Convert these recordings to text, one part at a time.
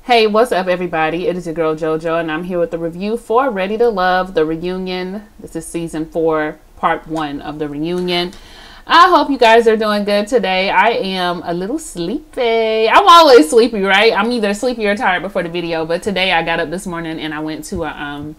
Hey, what's up, everybody? It is your girl JoJo, and I'm here with the review for Ready to Love, the reunion. This is season 4, part 1 of the reunion. I hope you guys are doing good today. I am a little sleepy. I'm always sleepy, right? I'm either sleepy or tired before the video, but today I got up this morning and I went to a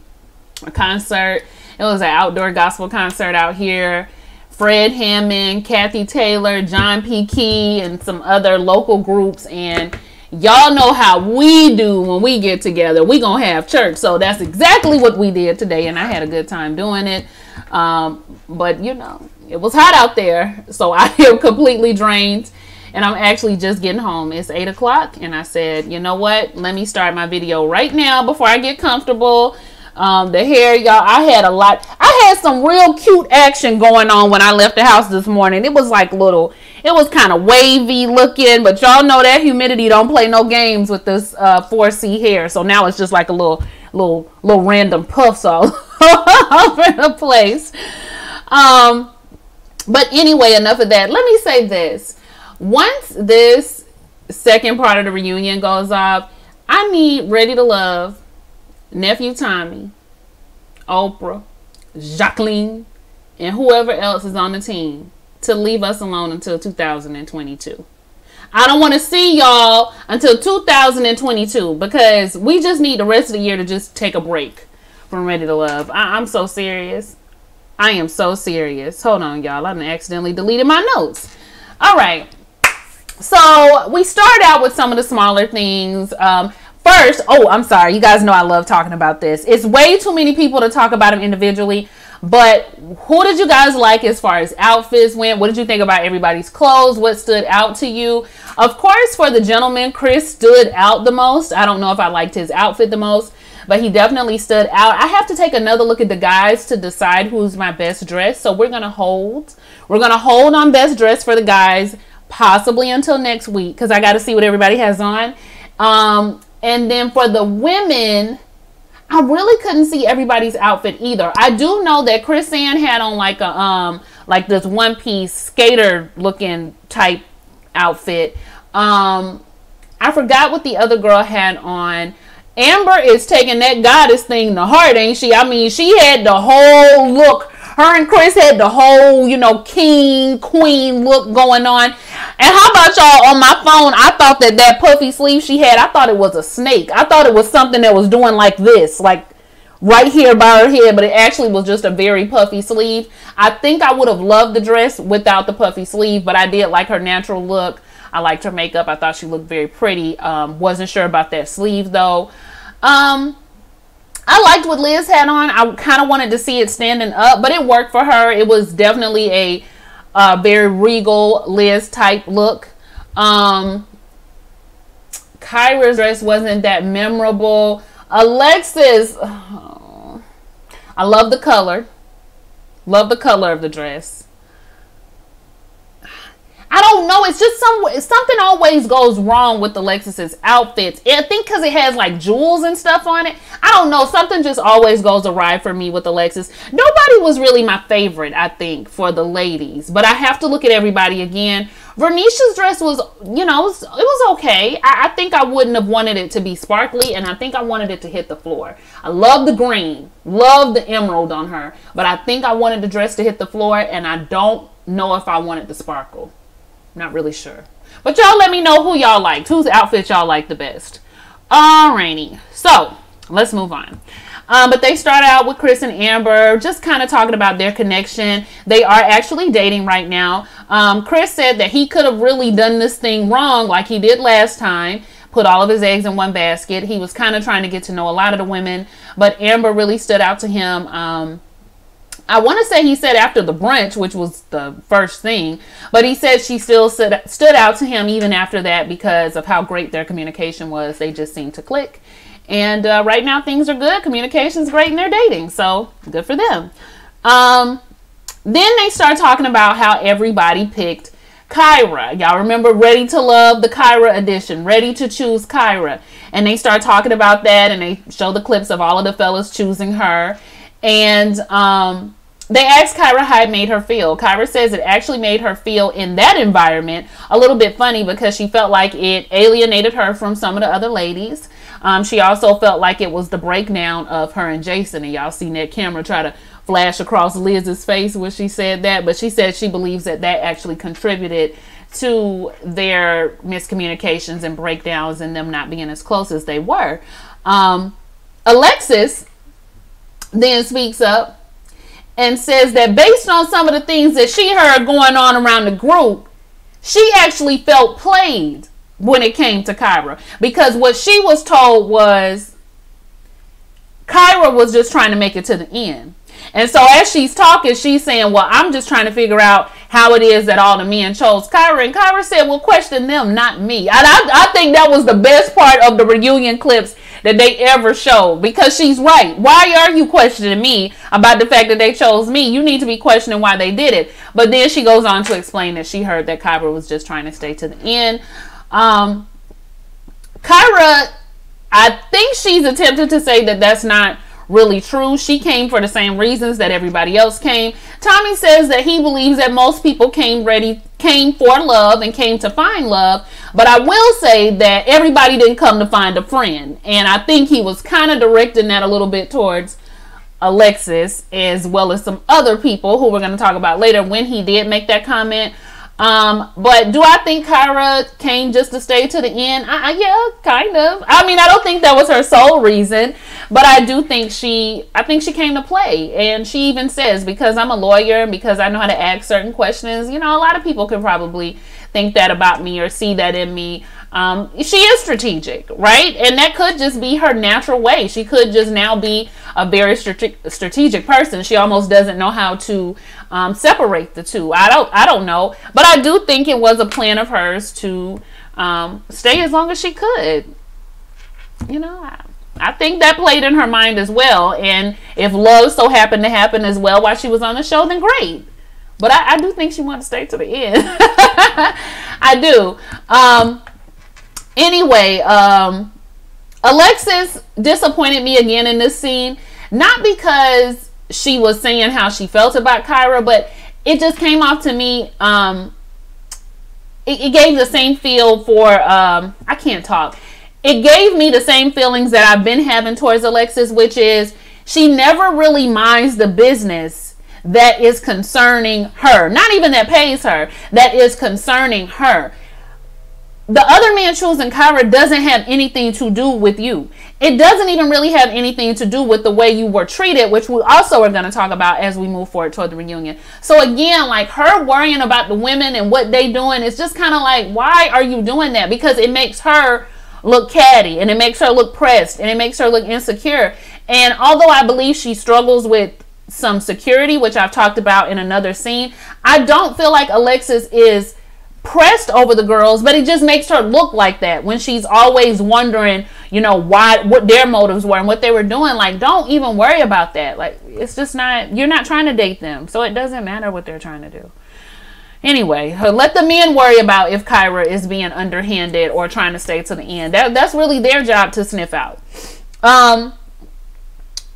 concert. It was an outdoor gospel concert out here. Fred Hammond, Kathy Taylor, John P. Key, and some other local groups, and y'all know how we do when we get together. We gonna have church. So that's exactly what we did today, and I had a good time doing it. But you know, it was hot out there, so I am completely drained, and I'm actually just getting home. It's 8 o'clock, and I said, you know what? Let me start my video right now before I get comfortable. The hair, y'all, I had some real cute action going on when I left the house this morning. It was like it was kind of wavy looking, but y'all know that humidity don't play no games with this 4C hair. So now it's just like a little random puffs all over the place. But anyway, enough of that. Let me say this. Once this second part of the reunion goes off, I need Ready to Love, Nephew Tommy, Oprah, Jacqueline, and whoever else is on the team to leave us alone until 2022. I don't want to see y'all until 2022 because we just need the rest of the year to just take a break from Ready to Love. I'm so serious. I am so serious. Hold on, y'all. I accidentally deleted my notes. All right. So we start out with some of the smaller things. First, I'm sorry. You guys know I love talking about this. It's way too many people to talk about them individually. But who did you guys like as far as outfits went? What did you think about everybody's clothes? What stood out to you? Of course, for the gentleman, Chris stood out the most. I don't know if I liked his outfit the most, but he definitely stood out. I have to take another look at the guys to decide who's my best dress. So we're going to hold. We're going to hold on best dress for the guys, possibly until next week, because I got to see what everybody has on. And then for the women, I really couldn't see everybody's outfit either. I do know that Chris Ann had on like this one piece skater looking type outfit. I forgot what the other girl had on. Amber is taking that goddess thing to heart, ain't she? I mean, she had the whole look. Her and Chris had the whole, king, queen look going on. And how about y'all, on my phone, I thought that puffy sleeve she had, I thought it was a snake. I thought it was something that was doing like this, like right here by her head, but it actually was just a very puffy sleeve. I think I would have loved the dress without the puffy sleeve, but I did like her natural look. I liked her makeup. I thought she looked very pretty. Wasn't sure about that sleeve though. I liked what Liz had on. I kind of wanted to see it standing up, but it worked for her. It was definitely a very regal Liz type look. Kyra's dress wasn't that memorable. Alexis, I love the color. Love the color of the dress. I don't know. It's just something always goes wrong with Alexis's outfits. I think because it has like jewels and stuff on it. I don't know. Something just always goes awry for me with Alexis. Nobody was really my favorite, I think, for the ladies. But I have to look at everybody again. Vernisha's dress was, it was okay. I think I wouldn't have wanted it to be sparkly, and I think I wanted it to hit the floor. I love the green. Love the emerald on her. But I think I wanted the dress to hit the floor, and I don't know if I wanted the sparkle. Not really sure. But y'all let me know who y'all liked. Whose outfit y'all liked the best. Alrighty. So, let's move on. But they start out with Chris and Amber, just kind of talking about their connection. They are actually dating right now. Chris said that he could have really done this thing wrong like he did last time. Put all of his eggs in one basket. He was kind of trying to get to know a lot of the women. But Amber really stood out to him. I want to say he said after the brunch, which was the first thing, but he said she still stood out to him even after that because of how great their communication was. They just seemed to click. And right now things are good. Communication's great and they're dating. So good for them. Then they start talking about how everybody picked Kyra. Y'all remember Ready to Love, the Kyra edition, Ready to Choose Kyra. And they start talking about that and they show the clips of all of the fellas choosing her. And they asked Kyra how it made her feel. Kyra says it actually made her feel in that environment a little bit funny because she felt like it alienated her from some of the other ladies. She also felt like it was the breakdown of her and Jason. And y'all seen that camera try to flash across Liz's face when she said that. But she said she believes that actually contributed to their miscommunications and breakdowns and them not being as close as they were. Alexis then speaks up and says that based on some of the things that she heard going on around the group, she actually felt played when it came to Kyra, because what she was told was Kyra was just trying to make it to the end. And so as she's talking, she's saying, well, I'm just trying to figure out how it is that all the men chose Kyra. And Kyra said, well, question them, not me. I think that was the best part of the reunion clips that they ever showed, because she's right. Why are you questioning me about the fact that they chose me? You need to be questioning why they did it. But then she goes on to explain that she heard that Kyra was just trying to stay to the end. Kyra, I think she's attempted to say that that's not really true. She came for the same reasons that everybody else came. Tommy says that he believes that most people came for love and came to find love, but I will say that everybody didn't come to find a friend, and I think he was kind of directing that a little bit towards Alexis as well as some other people who we're going to talk about later when he did make that comment. But do I think Kyra came just to stay to the end? Yeah, kind of. I mean, I don't think that was her sole reason, but I think she came to play. And she even says, because I'm a lawyer and because I know how to ask certain questions, you know, a lot of people could probably think that about me or see that in me. She is strategic, right? And that could just be her natural way. She could just now be a very strategic person. She almost doesn't know how to separate the two. I don't know, but I do think it was a plan of hers to stay as long as she could. You know, I think that played in her mind as well. And if love so happened to happen as well while she was on the show, then great. But I do think she wanted to stay to the end. I do. Anyway, Alexis disappointed me again in this scene. Not because she was saying how she felt about Kyra, but it just came off to me. It gave the same feel for, I can't talk. It gave me the same feelings that I've been having towards Alexis, which is she never really minds the business that is concerning her. Not even that pays her, that is concerning her. The other man choosing Kyra doesn't have anything to do with you. It doesn't even really have anything to do with the way you were treated, which we also are going to talk about as we move forward toward the reunion. So again, like her worrying about the women and what they doing, it's just kind of like, why are you doing that? Because it makes her look catty, and it makes her look pressed, and it makes her look insecure. And although I believe she struggles with some security, which I've talked about in another scene, I don't feel like Alexis is pressed over the girls, but it just makes her look like that when she's always wondering, you know, what their motives were and what they were doing. Like, don't even worry about that. Like, it's just not, you're not trying to date them, so it doesn't matter what they're trying to do. Anyway, let the men worry about if Kyra is being underhanded or trying to stay to the end. That's really their job to sniff out.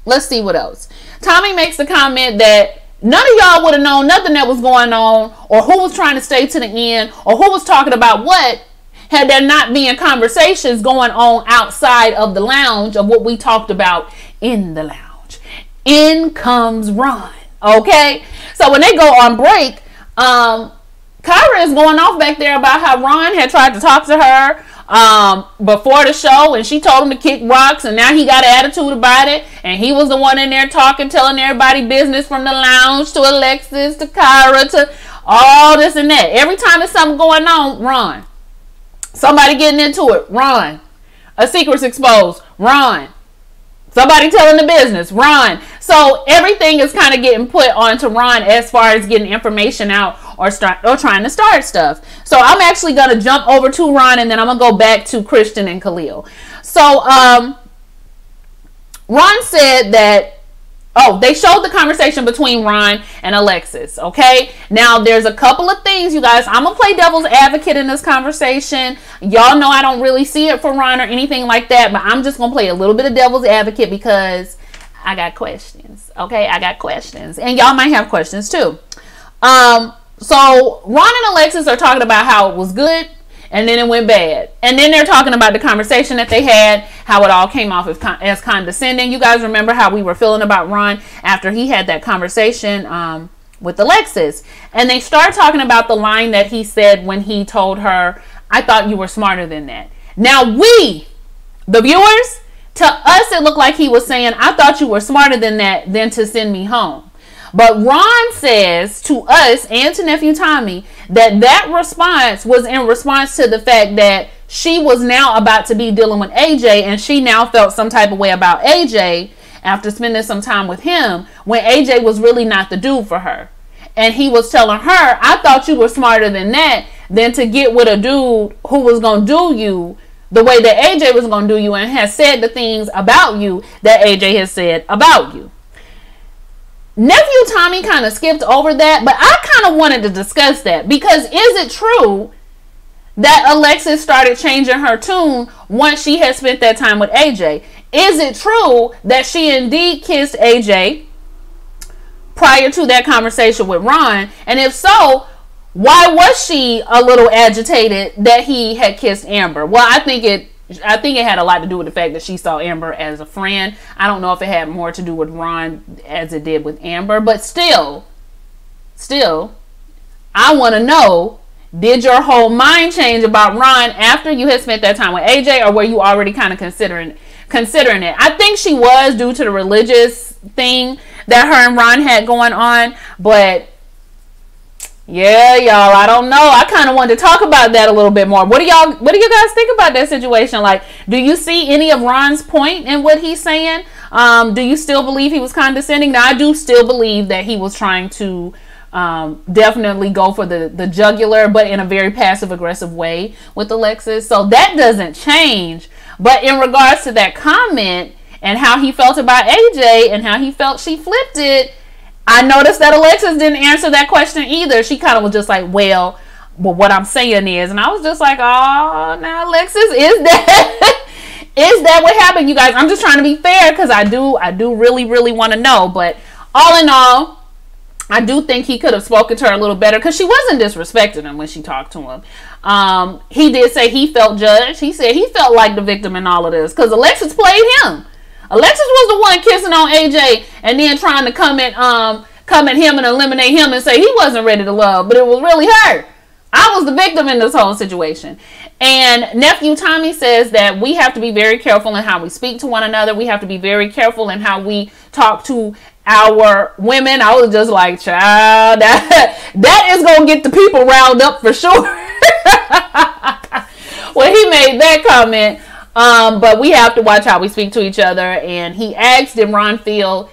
Let's see what else. Tommy makes the comment that none of y'all would have known nothing that was going on, or who was trying to stay to the end, or who was talking about what, had there not been conversations going on outside of the lounge of what we talked about in the lounge. In comes Ron. Okay? So when they go on break, Kyra is going off back there about how Ron had tried to talk to her before the show, and she told him to kick rocks, and now he got an attitude about it, and he was the one in there talking, telling everybody business, from the lounge to Alexis to Kyra to all this and that. Every time there's something going on, Ron. Somebody getting into it, Ron. A secret's exposed, Ron. Somebody telling the business, Ron. So everything is kind of getting put onto Ron as far as getting information out or trying to start stuff. So I'm actually going to jump over to Ron, and then I'm going to go back to Christian and Khalil. So Ron said that, they showed the conversation between Ron and Alexis. Okay. Now there's a couple of things, you guys. I'm going to play devil's advocate in this conversation. Y'all know I don't really see it for Ron or anything like that, but I'm just going to play a little bit of devil's advocate because I got questions. Okay. I got questions, and y'all might have questions too. So Ron and Alexis are talking about how it was good and then it went bad. And then they're talking about the conversation that they had, how it all came off as condescending. You guys remember how we were feeling about Ron after he had that conversation with Alexis. And they start talking about the line that he said when he told her, I thought you were smarter than that. Now we, the viewers, to us it looked like he was saying, I thought you were smarter than that than to send me home. But Ron says to us and to Nephew Tommy that response was in response to the fact that she was now about to be dealing with AJ, and she now felt some type of way about AJ after spending some time with him when AJ was really not the dude for her. And he was telling her, I thought you were smarter than that than to get with a dude who was going to do you the way that AJ was going to do you and has said the things about you that AJ has said about you. Nephew Tommy kind of skipped over that, but I kind of wanted to discuss that because is it true that Alexis started changing her tune once she had spent that time with AJ? Is it true that she indeed kissed AJ prior to that conversation with Ron? And if so, why was she a little agitated that he had kissed Amber? Well, I think it had a lot to do with the fact that she saw Amber as a friend. I don't know if it had more to do with Ron as it did with Amber, but still, I want to know, did your whole mind change about Ron after you had spent that time with AJ, or were you already kind of considering it? I think she was, due to the religious thing that her and Ron had going on, but yeah, y'all, I don't know. I kind of wanted to talk about that a little bit more. What do you guys think about that situation? Like, do you see any of Ron's point in what he's saying? Do you still believe he was condescending? Now, I do still believe that he was trying to definitely go for the jugular, but in a very passive-aggressive way with Alexis. So that doesn't change. But in regards to that comment and how he felt about AJ and how he felt she flipped it, I noticed that Alexis didn't answer that question either. She kind of was just like, well, what I'm saying is, and I was just like, oh, now Alexis, is that what happened, you guys? I'm just trying to be fair because I do really, really want to know. But all in all, I do think he could have spoken to her a little better because she wasn't disrespecting him when she talked to him. He did say he felt judged. He said he felt like the victim in all of this because Alexis played him. Alexis was the one kissing on AJ and then trying to come at him and eliminate him and say he wasn't ready to love, but it was really her. I was the victim in this whole situation. And Nephew Tommy says that we have to be very careful in how we speak to one another. We have to be very careful in how we talk to our women. I was just like, child, that is going to get the people riled up for sure. When he made that comment. But we have to watch how we speak to each other. And he asked, did Ron feel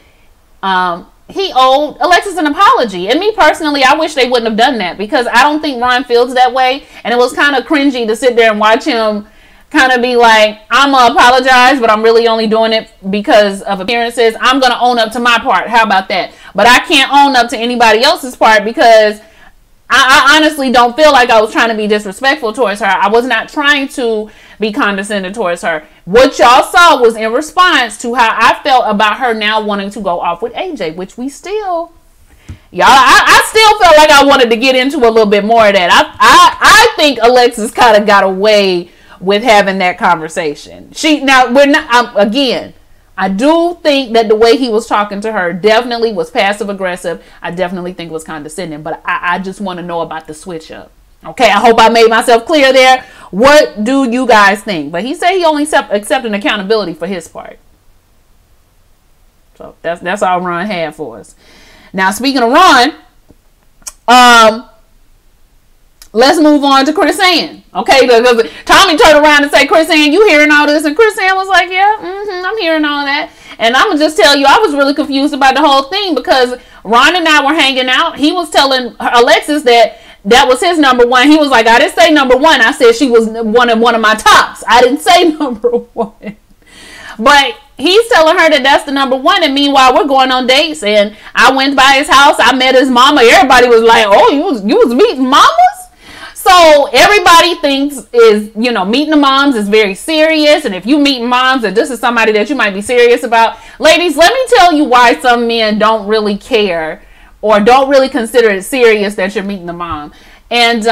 he owed Alexis an apology? And me personally, I wish they wouldn't have done that because I don't think Ron feels that way. And it was kind of cringy to sit there and watch him kind of be like, I'm going to apologize, but I'm really only doing it because of appearances. I'm going to own up to my part. How about that? But I can't own up to anybody else's part because I honestly don't feel like I was trying to be disrespectful towards her. I was not trying to be condescending towards her. What y'all saw was in response to how I felt about her now wanting to go off with AJ, which we still, y'all, I still felt like I wanted to get into a little bit more of that. I think Alexis kind of got away with having that conversation. I do think that the way he was talking to her definitely was passive aggressive. I definitely think it was condescending, but I just want to know about the switch up. Okay, I hope I made myself clear there. What do you guys think? But he said he only accepted accountability for his part. So that's all Ron had for us. Now, speaking of Ron, let's move on to Chris Ann. Okay, because Tommy turned around and said, Chris Ann, you hearing all this? And Chris Ann was like, yeah, I'm hearing all that. And I'm going to just tell you, I was really confused about the whole thing because Ron and I were hanging out. He was telling Alexis that was his number one. He was like, I didn't say number one. I said she was one of my tops. I didn't say number one. But he's telling her that that's the number one. And meanwhile, we're going on dates. And I went by his house. I met his mama. Everybody was like, oh, you was meeting mamas? So everybody thinks meeting the moms is very serious. And if you meet moms and this is somebody that you might be serious about, ladies, let me tell you why some men don't really care or don't really consider it serious that you're meeting the mom. And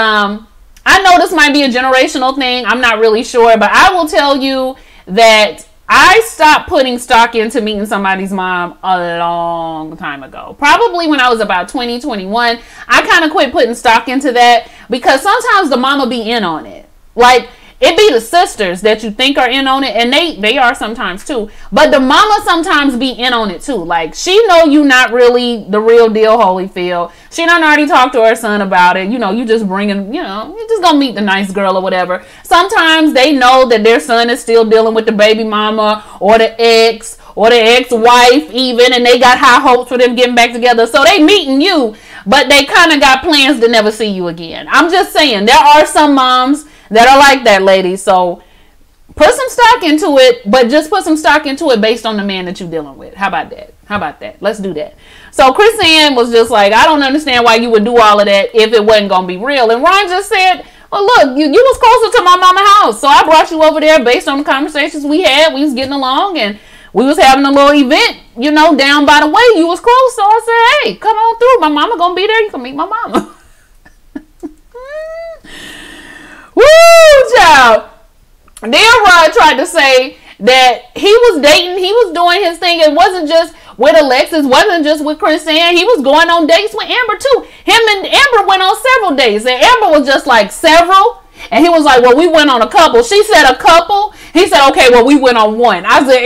I know this might be a generational thing. I'm not really sure, but I will tell you that I stopped putting stock into meeting somebody's mom a long time ago. Probably when I was about 20, 21. I kind of quit putting stock into that because sometimes the mama be in on it. Like, it be the sisters that you think are in on it, and they are sometimes too. But the mama sometimes be in on it too. Like, she know you not really the real deal, Holyfield. She done already talked to her son about it. You know, you just bringing, you know, you just gonna meet the nice girl or whatever. Sometimes they know that their son is still dealing with the baby mama or the ex or the ex-wife even, and they got high hopes for them getting back together. So they meeting you, but they kind of got plans to never see you again. I'm just saying, there are some moms that are like that, ladies. So put some stock into it, but just put some stock into it based on the man that you're dealing with. How about that? How about that? Let's do that. So Chris Ann was just like, I don't understand why you would do all of that if it wasn't going to be real. And Ron just said, well, look, you was closer to my mama house, so I brought you over there based on the conversations we had. We was getting along, and we was having a little event, you know, down by the way. You was close, so I said, hey, come on through. My mama going to be there. You can meet my mama. Woo, child. Then Ron tried to say that he was dating, he was doing his thing. It wasn't just with Alexis, wasn't just with Chris Ann. He was going on dates with Amber too. Him and Amber went on several dates, and Amber was just like several. And he was like, well, we went on a couple. She said a couple. He said, okay, well, we went on one. I said,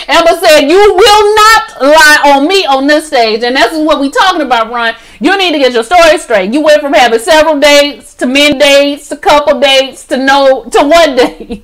Amber said, you will not lie on me on this stage. And that's what we talking about, Ron. You need to get your story straight. You went from having several dates to many dates to couple dates to 1 day.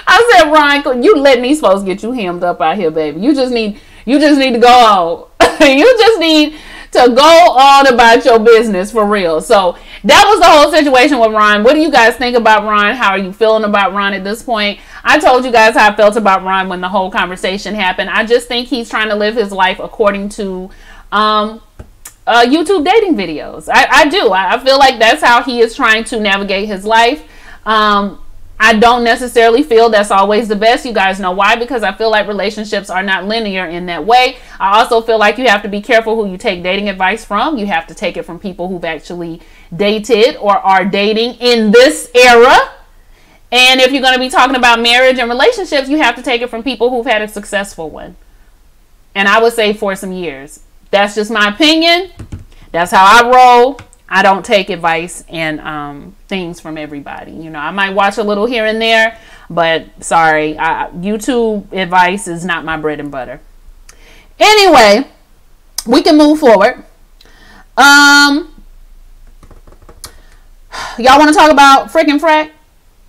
I said, Ron, you letting these folks get you hemmed up out here, baby. You just need to go on. You just need to go on about your business for real. So that was the whole situation with Ron. What do you guys think about Ron? How are you feeling about Ron at this point? I told you guys how I felt about Ron when the whole conversation happened. I just think he's trying to live his life according to YouTube dating videos. I do. I feel like that's how he is trying to navigate his life. I don't necessarily feel that's always the best. You guys know why? Because I feel like relationships are not linear in that way. I also feel like you have to be careful who you take dating advice from. You have to take it from people who've actually dated or are dating in this era. And if you're going to be talking about marriage and relationships, you have to take it from people who've had a successful one. And I would say for some years. That's just my opinion. That's how I roll. I don't take advice and things from everybody. You know, I might watch a little here and there, but sorry, YouTube advice is not my bread and butter. Anyway, we can move forward. Y'all want to talk about frickin' frack?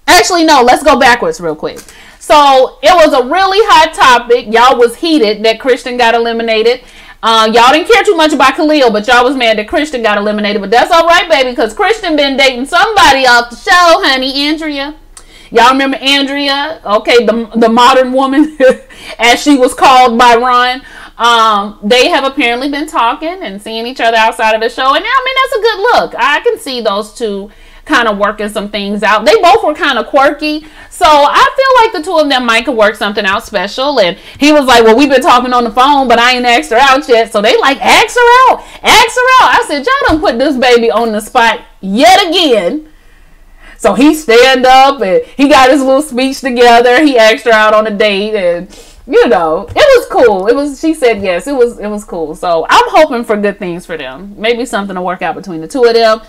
Actually, no, let's go backwards real quick. So it was a really hot topic. Y'all was heated that Christian got eliminated. Y'all didn't care too much about Khalil, but y'all was mad that Christian got eliminated. But that's all right, baby, because Christian been dating somebody off the show, honey. Andrea. Y'all remember Andrea? Okay, the modern woman, as she was called by Ron. They have apparently been talking and seeing each other outside of the show. And I mean, that's a good look. I can see those two kind of working some things out. They both were kind of quirky. So I feel like the two of them might could work something out special. And he was like, well, we've been talking on the phone, but I ain't asked her out yet. So they like, ask her out. Ask her out. I said, y'all done put this baby on the spot yet again. So he stand up and he got his little speech together. He asked her out on a date, and you know, it was cool. She said yes. It was cool. So I'm hoping for good things for them. Maybe something to work out between the two of them.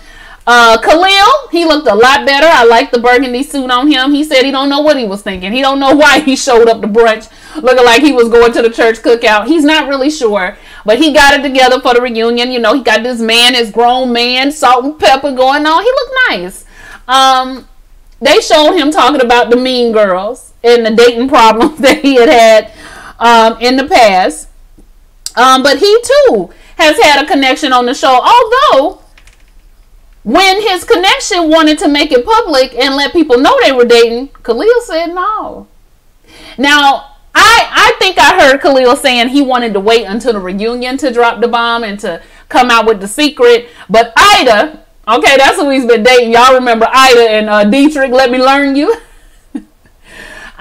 Khalil, he looked a lot better. I like the burgundy suit on him. He said he don't know what he was thinking. He don't know why he showed up to brunch looking like he was going to the church cookout. He's not really sure, but he got it together for the reunion. You know, he got this man, his grown man, salt and pepper going on. He looked nice. They showed him talking about the mean girls and the dating problems that he had in the past. But he too has had a connection on the show, although when his connection wanted to make it public and let people know they were dating, Khalil said no. Now, I think I heard Khalil saying he wanted to wait until the reunion to drop the bomb and to come out with the secret. But Ida, okay, that's who he's been dating. Y'all remember Ida and Dietrich, Let Me Learn You?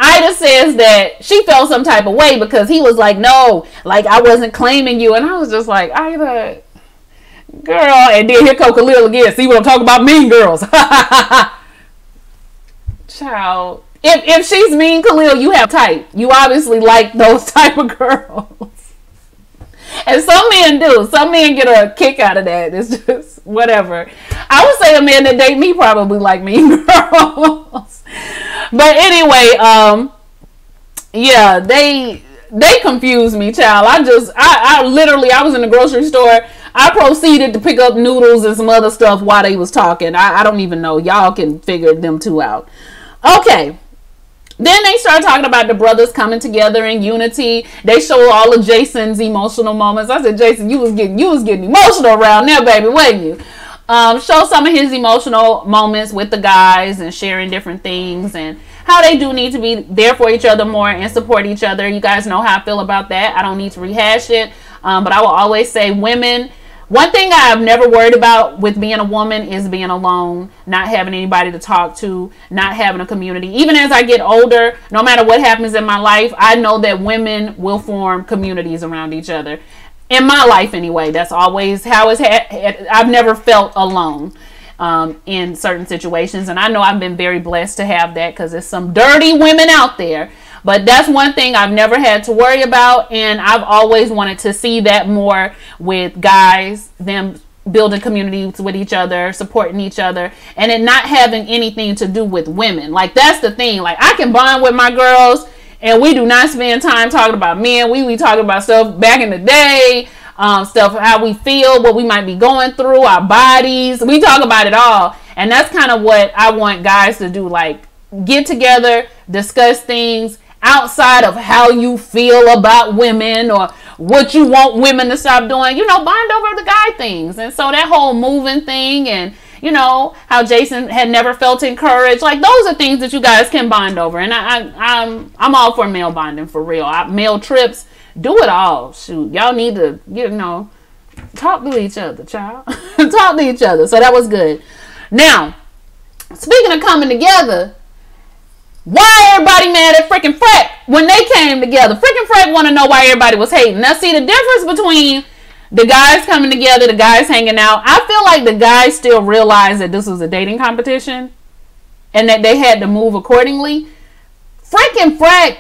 Ida says that she felt some type of way because he was like, no, like I wasn't claiming you. And I was just like, Ida, Girl, and then here come Khalil again. See what I'm talking about? Mean girls. Child. If she's mean, Khalil, you have type. You obviously like those type of girls. And some men do. Some men get a kick out of that. It's just whatever. I would say a man that date me probably like mean girls. But anyway, yeah, they confuse me, child. I literally, I was in the grocery store. I proceeded to pick up noodles and some other stuff while they was talking. I don't even know. Y'all can figure them two out. Okay. Then they start talking about the brothers coming together in unity. They show all of Jason's emotional moments. I said, Jason, you was getting emotional around there, baby, wasn't you? Show some of his emotional moments with the guys and sharing different things and how they do need to be there for each other more and support each other. You guys know how I feel about that. I don't need to rehash it. But I will always say women, one thing I've never worried about with being a woman is being alone, not having anybody to talk to, not having a community. Even as I get older, no matter what happens in my life, I know that women will form communities around each other. In my life anyway, that's always how it's I've never felt alone in certain situations. And I know I've been very blessed to have that because there's some dirty women out there. But that's one thing I've never had to worry about. And I've always wanted to see that more with guys, them building communities with each other, supporting each other, and it not having anything to do with women. Like, that's the thing. Like, I can bond with my girls and we do not spend time talking about men. We talking about stuff back in the day, stuff, how we feel, what we might be going through, our bodies. We talk about it all. And that's kind of what I want guys to do. Like, get together, discuss things outside of how you feel about women or what you want women to stop doing, you know, bond over the guy things. And so that whole moving thing and, you know, how Jason had never felt encouraged, like those are things that you guys can bond over. And I'm all for male bonding for real. Male trips, do it all. Shoot, y'all need to, you know, talk to each other, child. Talk to each other. So that was good. Now, speaking of coming together, why everybody mad at freaking Frack when they came together? Freaking Frack want to know why everybody was hating. Now, see, the difference between the guys coming together, the guys hanging out, I feel like the guys still realized that this was a dating competition and that they had to move accordingly. Freaking Frack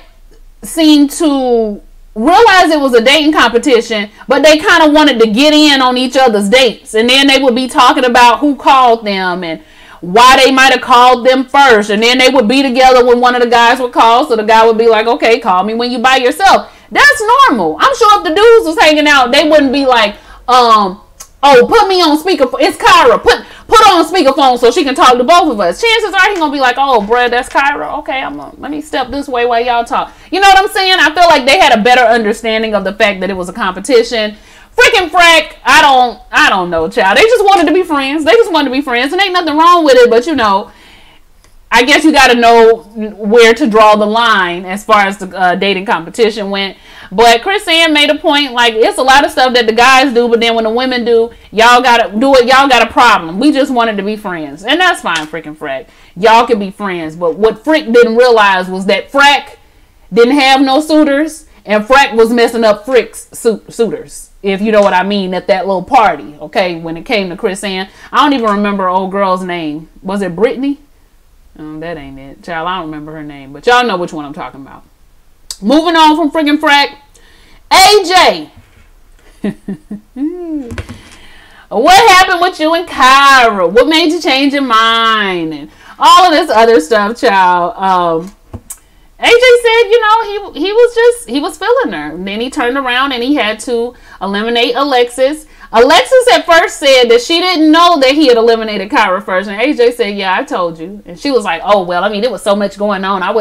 seemed to realize it was a dating competition, but they kind of wanted to get in on each other's dates. And then they would be talking about who called them and why they might have called them first, and then they would be together when one of the guys would call, so the guy would be like, okay, call me when you by yourself. That's normal. I'm sure if the dudes was hanging out, they wouldn't be like, oh, put me on speakerphone. It's Kyra. Put on speakerphone so she can talk to both of us. Chances are he gonna be like, oh, bruh, that's Kyra. Okay, let me step this way while y'all talk. You know what I'm saying? I feel like they had a better understanding of the fact that it was a competition. Freaking Frack, I don't know, child. They just wanted to be friends. And ain't nothing wrong with it, but you know, I guess you got to know where to draw the line as far as the dating competition went. But Chris Ann made a point, like, it's a lot of stuff that the guys do, but then when the women do, y'all got to do it. Y'all got a problem. We just wanted to be friends. And that's fine, freaking Frack. Y'all can be friends. But what Frick didn't realize was that Frack didn't have no suitors, and Frack was messing up Frick's suitors. If you know what I mean, at that little party, okay, when it came to Chris Ann. I don't even remember old girl's name. Was it Brittany? That ain't it. Child, I don't remember her name, but y'all know which one I'm talking about. Moving on from friggin' Frack. AJ. What happened with you and Kyra? What made you change your mind? And all of this other stuff, child. AJ said, you know, he was feeling her. And then he turned around and he had to eliminate Alexis. Alexis at first said that she didn't know that he had eliminated Kyra first. And AJ said, yeah, I told you. And she was like, oh, well, I mean, there was so much going on. I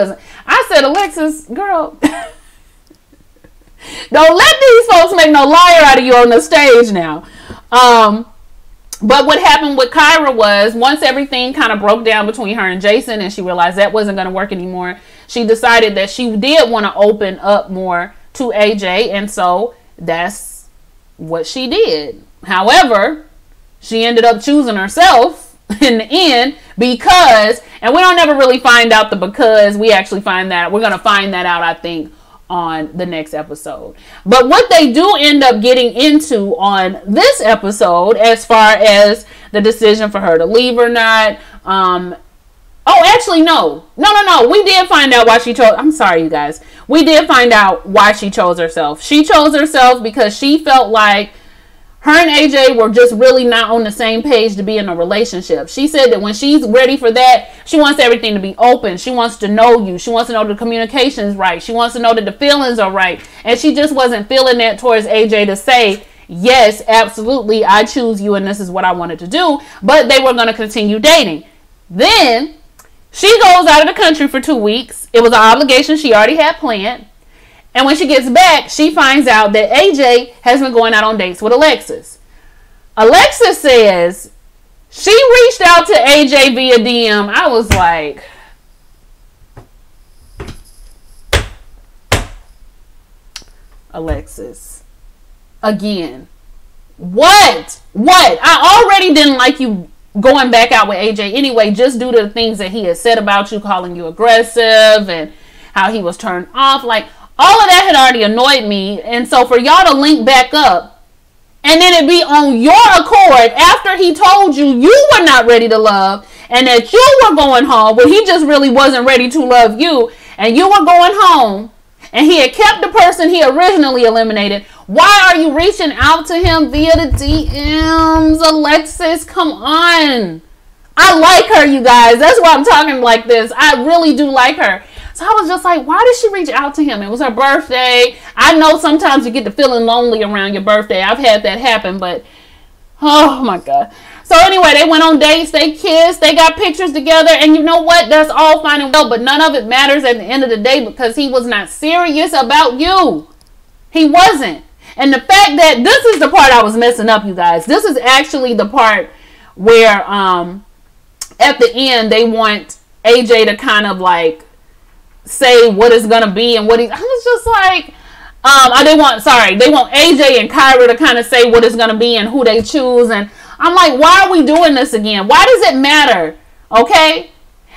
said, Alexis, girl, don't let these folks make no liar out of you on the stage now. But what happened with Kyra was once everything kind of broke down between her and Jason and she realized that wasn't going to work anymore, she decided that she did want to open up more to AJ. And so that's what she did. However, she ended up choosing herself in the end because, and we don't ever really find out the because, we actually find that, we're going to find that out, I think, on the next episode. But what they do end up getting into on this episode, as far as the decision for her to leave or not, oh, actually, no. We did find out why she chose. I'm sorry, you guys. We did find out why she chose herself. She chose herself because she felt like her and AJ were just really not on the same page to be in a relationship. She said that when she's ready for that, she wants everything to be open. She wants to know you. She wants to know the communication is right. She wants to know that the feelings are right. And she just wasn't feeling that towards AJ to say, yes, absolutely, I choose you and this is what I wanted to do. But they were going to continue dating. Then she goes out of the country for 2 weeks. It was an obligation she already had planned. And when she gets back, she finds out that AJ has been going out on dates with Alexis. Alexis says she reached out to AJ via DM. I was like, Alexis, again, what? I already didn't like you going back out with AJ anyway, just due to the things that he had said about you, calling you aggressive and how he was turned off. Like, all of that had already annoyed me. And so for y'all to link back up and then it be on your accord after he told you you were not ready to love and that you were going home, but he just really wasn't ready to love you, and you were going home and he had kept the person he originally eliminated. Why are you reaching out to him via the DMs? Alexis, come on. I like her, you guys. That's why I'm talking like this. I really do like her. So I was just like, why did she reach out to him? It was her birthday. I know sometimes you get to feeling lonely around your birthday. I've had that happen, but oh my God. So anyway, they went on dates, they kissed, they got pictures together, and you know what? That's all fine and well, but none of it matters at the end of the day because he was not serious about you. He wasn't. And the fact that this is the part I was messing up, you guys. This is actually the part where at the end they want AJ to kind of like say what it's gonna be and what he. I was just like, they want AJ and Kyra to kind of say what it's gonna be and who they choose, and I'm like, why are we doing this again? Why does it matter? Okay.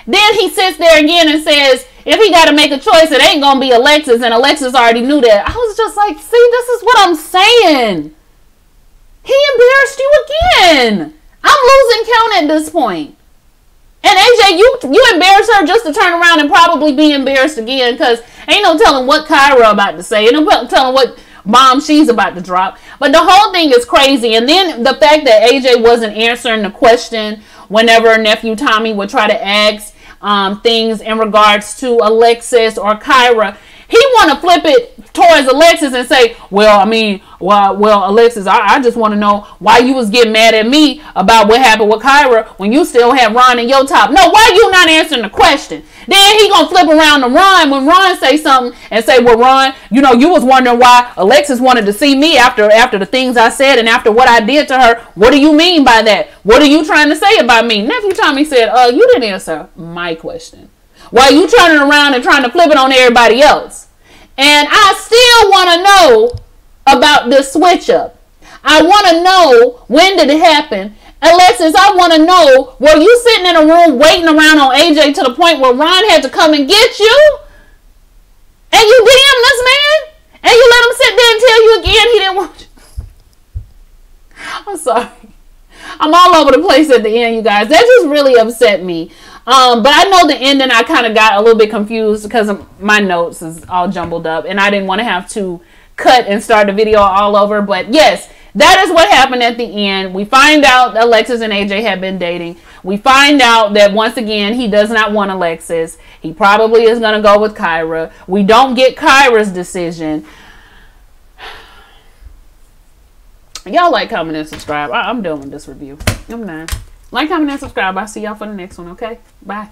Then he sits there again and says, if he got to make a choice, it ain't gonna be Alexis, and Alexis already knew that. I was just like, see, this is what I'm saying. He embarrassed you again. I'm losing count at this point. And AJ, you embarrassed her just to turn around and probably be embarrassed again, because ain't no telling what Kyra about to say. Ain't no telling what bomb she's about to drop. But the whole thing is crazy. And then the fact that AJ wasn't answering the question whenever nephew Tommy would try to ask things in regards to Alexis or Kyra. He want to flip it towards Alexis and say, well, Alexis, I just want to know why you was getting mad at me about what happened with Kyra when you still have Ron in your top. No, why you not answering the question? Then he gonna flip around to Ron when Ron say something and say, well, Ron, you was wondering why Alexis wanted to see me after the things I said and after what I did to her. What do you mean by that? What are you trying to say about me? Nephew Tommy said, you didn't answer my question. Why are you turning around and trying to flip it on everybody else? And I still want to know about this switch up. I want to know, when did it happen? Alexis, I want to know, were you sitting in a room waiting around on AJ to the point where Ron had to come and get you? And you DM this man? And you let him sit there and tell you again he didn't want you? I'm sorry. I'm all over the place at the end, you guys. That just really upset me. But I know the ending, I kind of got a little bit confused because my notes is all jumbled up. And I didn't want to have to cut and start the video all over. But yes, that is what happened at the end. We find out that Alexis and AJ have been dating. We find out that once again, he does not want Alexis. He probably is going to go with Kyra. We don't get Kyra's decision. Y'all like, comment, and subscribe. I'm done with this review. I'm done. Like, comment, and subscribe. I'll see y'all for the next one, okay? Bye.